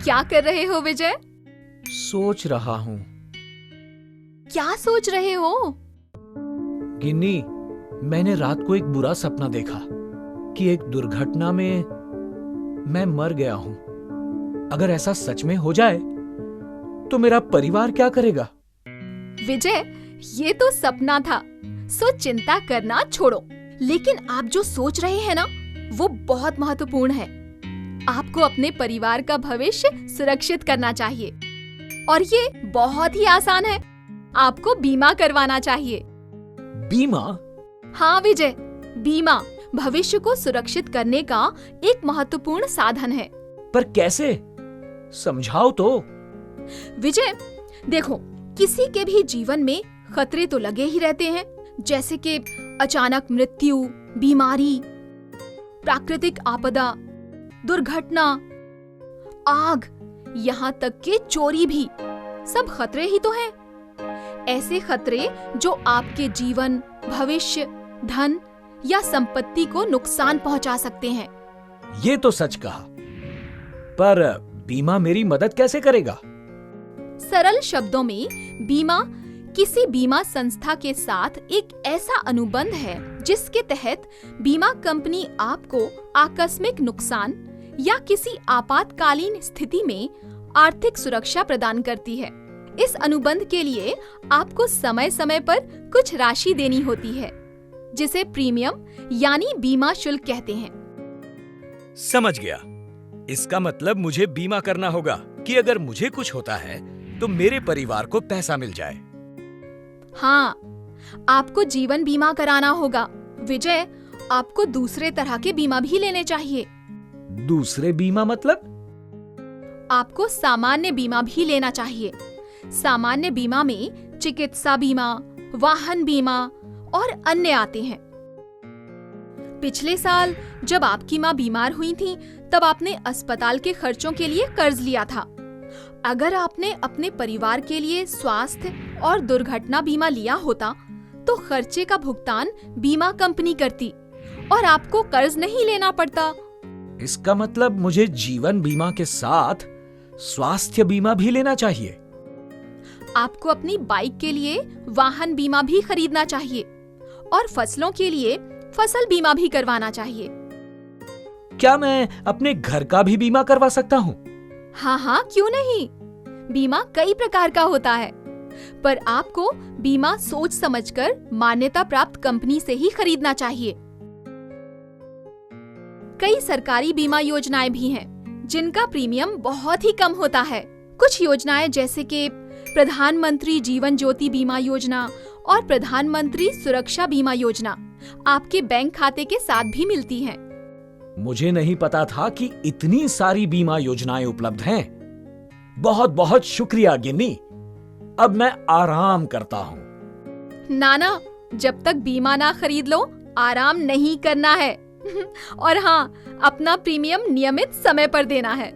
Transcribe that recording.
क्या कर रहे हो विजय? सोच रहा हूँ। क्या सोच रहे हो? गिन्नी, मैंने रात को एक बुरा सपना देखा कि एक दुर्घटना में मैं मर गया हूं। अगर ऐसा सच में हो जाए तो मेरा परिवार क्या करेगा? विजय, ये तो सपना था, सो चिंता करना छोड़ो। लेकिन आप जो सोच रहे हैं ना, वो बहुत महत्वपूर्ण है। आपको अपने परिवार का भविष्य सुरक्षित करना चाहिए और ये बहुत ही आसान है। आपको बीमा करवाना चाहिए। बीमा? हाँ विजय, बीमा भविष्य को सुरक्षित करने का एक महत्वपूर्ण साधन है। पर कैसे? समझाओ तो। विजय देखो, किसी के भी जीवन में खतरे तो लगे ही रहते हैं, जैसे कि अचानक मृत्यु, बीमारी, प्राकृतिक आपदा, दुर्घटना, आग, यहाँ तक कि चोरी भी, सब खतरे ही तो हैं। ऐसे खतरे जो आपके जीवन, भविष्य, धन या संपत्ति को नुकसान पहुंचा सकते हैं। ये तो सच कहा, पर बीमा मेरी मदद कैसे करेगा? सरल शब्दों में, बीमा किसी बीमा संस्था के साथ एक ऐसा अनुबंध है जिसके तहत बीमा कंपनी आपको आकस्मिक नुकसान या किसी आपातकालीन स्थिति में आर्थिक सुरक्षा प्रदान करती है। इस अनुबंध के लिए आपको समय समय पर कुछ राशि देनी होती है, जिसे प्रीमियम यानी बीमा शुल्क कहते हैं। समझ गया। इसका मतलब मुझे बीमा करना होगा कि अगर मुझे कुछ होता है तो मेरे परिवार को पैसा मिल जाए। हाँ, आपको जीवन बीमा कराना होगा। विजय, आपको दूसरे तरह के बीमा भी लेने चाहिए। दूसरे बीमा मतलब? आपको सामान्य बीमा भी लेना चाहिए। सामान्य बीमा में चिकित्सा बीमा, वाहन बीमा और अन्य आते हैं। पिछले साल जब आपकी माँ बीमार हुई थी, तब आपने अस्पताल के खर्चों के लिए कर्ज लिया था। अगर आपने अपने परिवार के लिए स्वास्थ्य और दुर्घटना बीमा लिया होता, तो खर्चे का भुगतान बीमा कंपनी करती और आपको कर्ज नहीं लेना पड़ता। इसका मतलब मुझे जीवन बीमा के साथ स्वास्थ्य बीमा भी लेना चाहिए। आपको अपनी बाइक के लिए वाहन बीमा भी खरीदना चाहिए और फसलों के लिए फसल बीमा भी करवाना चाहिए। क्या मैं अपने घर का भी बीमा करवा सकता हूँ? हाँ हाँ, क्यों नहीं। बीमा कई प्रकार का होता है, पर आपको बीमा सोच समझकर मान्यता प्राप्त कंपनी से ही खरीदना चाहिए। कई सरकारी बीमा योजनाएं भी हैं, जिनका प्रीमियम बहुत ही कम होता है। कुछ योजनाएं जैसे कि प्रधानमंत्री जीवन ज्योति बीमा योजना और प्रधानमंत्री सुरक्षा बीमा योजना आपके बैंक खाते के साथ भी मिलती हैं। मुझे नहीं पता था कि इतनी सारी बीमा योजनाएं उपलब्ध हैं। बहुत बहुत शुक्रिया गिन्नी। अब मैं आराम करता हूँ। नाना, जब तक बीमा ना खरीद लो, आराम नहीं करना है। और हाँ, अपना प्रीमियम नियमित समय पर देना है।